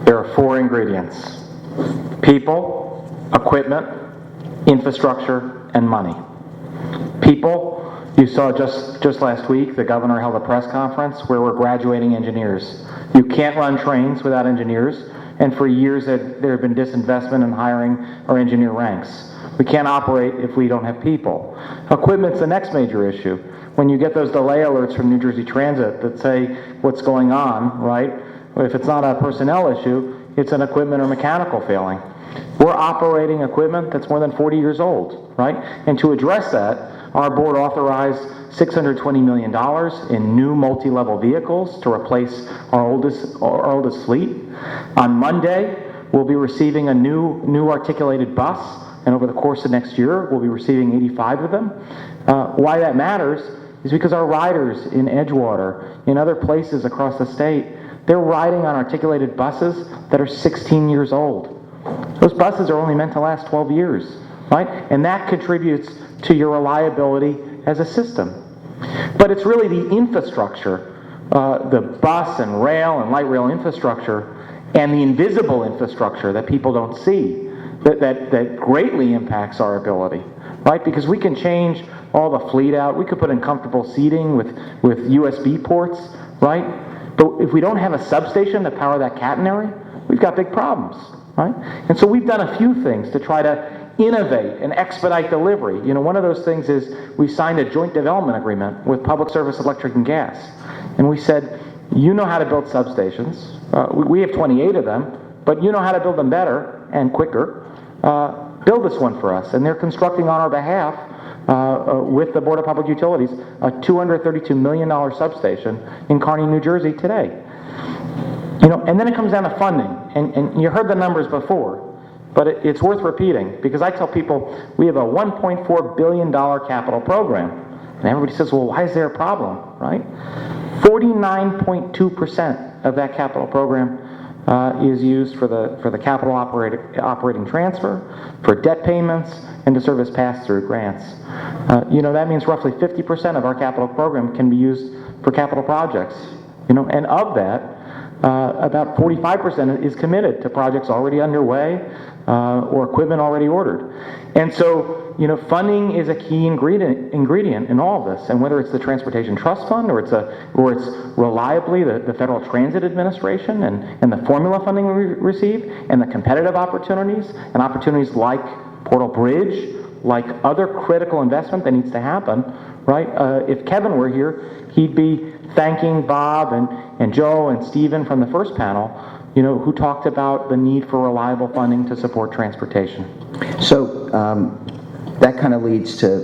There are four ingredients: people, equipment, infrastructure, and money. People, you saw just last week, the governor held a press conference where we're graduating engineers. You can't run trains without engineers, and for years there have been disinvestment in hiring our engineer ranks. We can't operate if we don't have people. Equipment's the next major issue. When you get those delay alerts from New Jersey Transit that say what's going on, right? If it's not a personnel issue, it's an equipment or mechanical failing. We're operating equipment that's more than 40 years old, right? And to address that, our board authorized $620 million in new multi-level vehicles to replace our oldest fleet. On Monday, we'll be receiving a new articulated bus, and over the course of next year, we'll be receiving 85 of them. Why that matters is because our riders in Edgewater, in other places across the state, they're riding on articulated buses that are 16 years old. Those buses are only meant to last 12 years, right? And that contributes to your reliability as a system. But it's really the infrastructure, the bus and rail and light rail infrastructure, and the invisible infrastructure that people don't see, that greatly impacts our ability, right? Because we can change all the fleet out. We could put in comfortable seating with USB ports, right? But if we don't have a substation to power that catenary, we've got big problems, right? And so we've done a few things to try to innovate and expedite delivery. You know, one of those things is we signed a joint development agreement with Public Service Electric and Gas. And we said, you know how to build substations. We have 28 of them, but you know how to build them better and quicker. Build this one for us. And they're constructing on our behalf, with the Board of Public Utilities, a $232 million substation in Kearney, New Jersey today. You know, and then it comes down to funding. And you heard the numbers before, but it's worth repeating, because I tell people we have a $1.4 billion capital program. And everybody says, well, why is there a problem, right? 49.2% of that capital program is used for the capital operating transfer, for debt payments, and to service pass-through grants. You know, that means roughly 50% of our capital program can be used for capital projects. You know, and of that, about 45% is committed to projects already underway or equipment already ordered. And so, you know, funding is a key ingredient in all of this. And whether it's the Transportation Trust Fund or it's reliably the Federal Transit Administration and the formula funding we receive and the competitive opportunities and opportunities like Portal Bridge, like other critical investment that needs to happen, right? If Kevin were here, he'd be thanking Bob and Joe and Stephen from the first panel, you know, who talked about the need for reliable funding to support transportation. So that kind of leads to